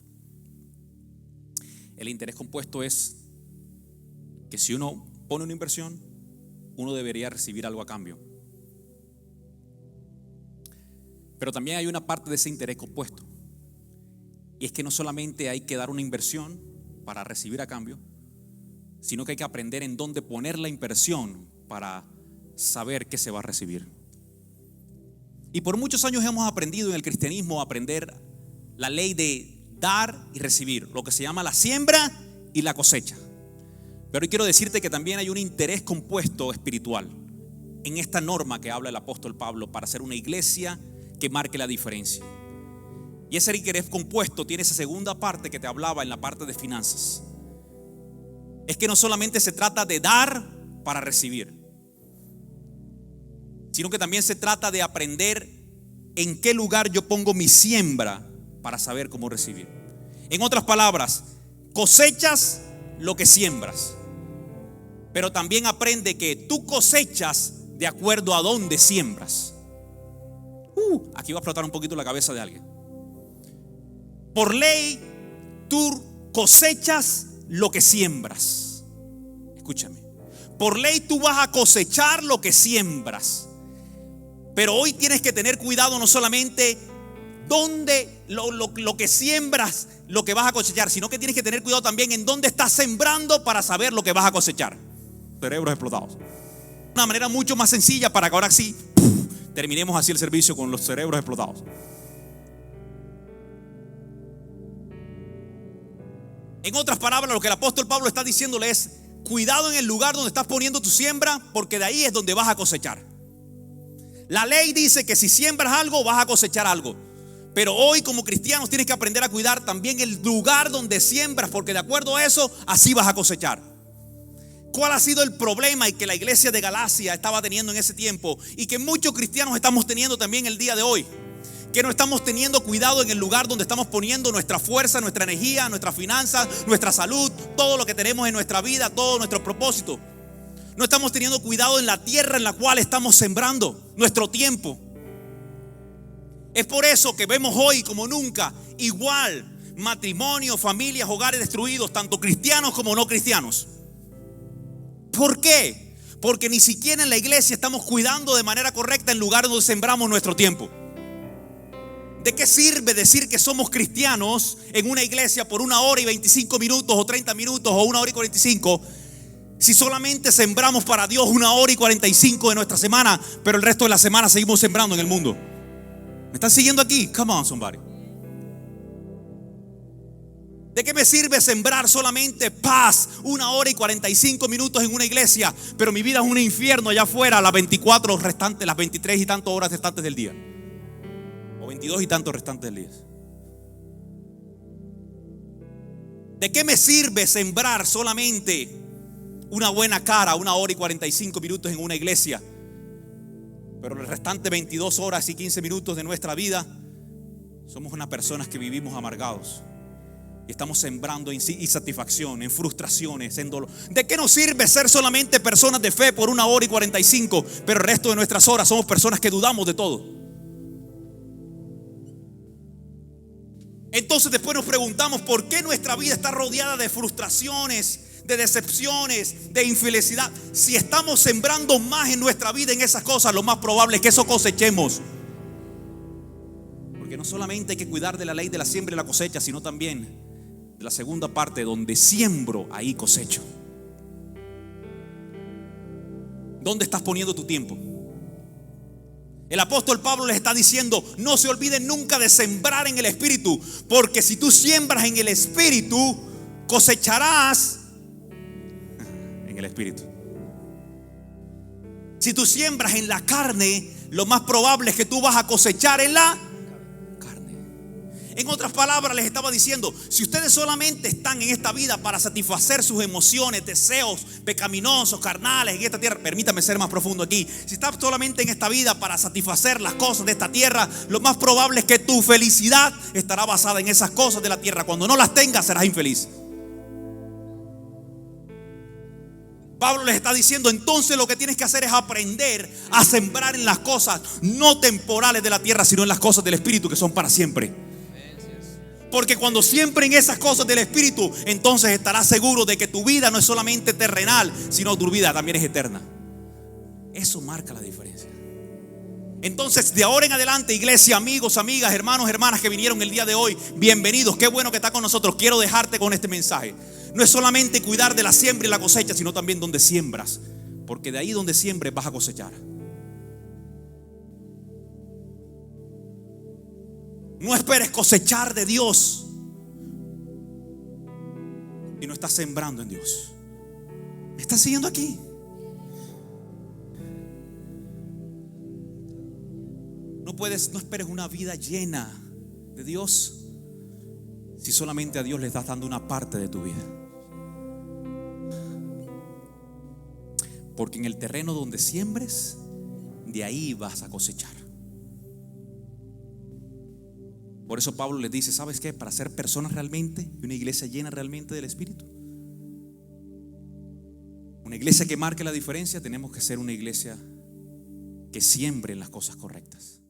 El interés compuesto es que si uno pone una inversión, uno debería recibir algo a cambio. Pero también hay una parte de ese interés compuesto, y es que no solamente hay que dar una inversión para recibir a cambio, sino que hay que aprender en dónde poner la inversión para saber qué se va a recibir. Y por muchos años hemos aprendido en el cristianismo a aprender la ley de dar y recibir, lo que se llama la siembra y la cosecha. Pero hoy quiero decirte que también hay un interés compuesto espiritual en esta norma que habla el apóstol Pablo para hacer una iglesia que marque la diferencia. Y ese interés compuesto tiene esa segunda parte que te hablaba en la parte de finanzas. Es que no solamente se trata de dar para recibir, sino que también se trata de aprender en qué lugar yo pongo mi siembra para saber cómo recibir. En otras palabras, cosechas lo que siembras, pero también aprende que tú cosechas de acuerdo a dónde siembras. Aquí va a explotar un poquito la cabeza de alguien. Por ley, tú cosechas lo que siembras. Escúchame. Por ley tú vas a cosechar lo que siembras. Pero hoy tienes que tener cuidado no solamente dónde lo que siembras, lo que vas a cosechar, sino que tienes que tener cuidado también en dónde estás sembrando para saber lo que vas a cosechar. Cerebros explotados. Una manera mucho más sencilla para que ahora sí terminemos así el servicio con los cerebros explotados. En otras palabras, lo que el apóstol Pablo está diciéndole es: cuidado en el lugar donde estás poniendo tu siembra, porque de ahí es donde vas a cosechar. La ley dice que si siembras algo vas a cosechar algo, pero hoy como cristianos tienes que aprender a cuidar también el lugar donde siembras, porque de acuerdo a eso así vas a cosechar. ¿Cuál ha sido el problema y que la iglesia de Galacia estaba teniendo en ese tiempo y que muchos cristianos estamos teniendo también el día de hoy? Que no estamos teniendo cuidado en el lugar donde estamos poniendo nuestra fuerza, nuestra energía, nuestras finanzas, nuestra salud, todo lo que tenemos en nuestra vida, todo nuestro propósito. No estamos teniendo cuidado en la tierra en la cual estamos sembrando nuestro tiempo. Es por eso que vemos hoy como nunca igual matrimonios, familias, hogares destruidos, tanto cristianos como no cristianos. ¿Por qué? Porque ni siquiera en la iglesia estamos cuidando de manera correcta el lugar donde sembramos nuestro tiempo. ¿De qué sirve decir que somos cristianos en una iglesia por 1 hora y 25 minutos o 30 minutos o 1 hora y 45 si solamente sembramos para Dios 1 hora y 45 de nuestra semana, pero el resto de la semana seguimos sembrando en el mundo? ¿Me están siguiendo aquí? Come on, somebody. ¿De qué me sirve sembrar solamente paz 1 hora y 45 minutos en una iglesia, pero mi vida es un infierno allá afuera las 24 restantes, las 23 y tantas horas restantes del día? O 22 y tantos restantes del día. ¿De qué me sirve sembrar solamente una buena cara 1 hora y 45 minutos en una iglesia, pero el restante 22 horas y 15 minutos de nuestra vida somos unas personas que vivimos amargados y estamos sembrando en insatisfacción, en frustraciones, en dolor? ¿De qué nos sirve ser solamente personas de fe por 1 hora y 45, pero el resto de nuestras horas somos personas que dudamos de todo? Entonces después nos preguntamos por qué nuestra vida está rodeada de frustraciones, de decepciones, de infelicidad. Si estamos sembrando más en nuestra vida en esas cosas, lo más probable es que eso cosechemos. Porque no solamente hay que cuidar de la ley de la siembra y la cosecha, sino también de la segunda parte, donde siembro, ahí cosecho. ¿Dónde estás poniendo tu tiempo? El apóstol Pablo les está diciendo: no se olviden nunca de sembrar en el Espíritu, porque si tú siembras en el Espíritu, cosecharás en el Espíritu. Si tú siembras en la carne, lo más probable es que tú vas a cosechar en la carne. En otras palabras, les estaba diciendo: si ustedes solamente están en esta vida para satisfacer sus emociones, deseos pecaminosos, carnales en esta tierra, permítame ser más profundo aquí. Si estás solamente en esta vida para satisfacer las cosas de esta tierra, lo más probable es que tu felicidad estará basada en esas cosas de la tierra. Cuando no las tengas, serás infeliz. Pablo les está diciendo: entonces lo que tienes que hacer es aprender a sembrar en las cosas no temporales de la tierra, sino en las cosas del Espíritu, que son para siempre. Porque cuando siembren esas cosas del Espíritu, entonces estarás seguro de que tu vida no es solamente terrenal, sino tu vida también es eterna. Eso marca la diferencia. Entonces, de ahora en adelante, iglesia, amigos, amigas, hermanos, hermanas que vinieron el día de hoy, bienvenidos. Qué bueno que está con nosotros. Quiero dejarte con este mensaje. No es solamente cuidar de la siembra y la cosecha, sino también donde siembras. Porque de ahí donde siembres vas a cosechar. No esperes cosechar de Dios y no estás sembrando en Dios. ¿Me estás siguiendo aquí? No esperes una vida llena de Dios si solamente a Dios le estás dando una parte de tu vida. Porque en el terreno donde siembres, de ahí vas a cosechar. Por eso Pablo les dice: ¿sabes qué? Para ser personas realmente, y una iglesia llena realmente del Espíritu, una iglesia que marque la diferencia, tenemos que ser una iglesia que siembre en las cosas correctas.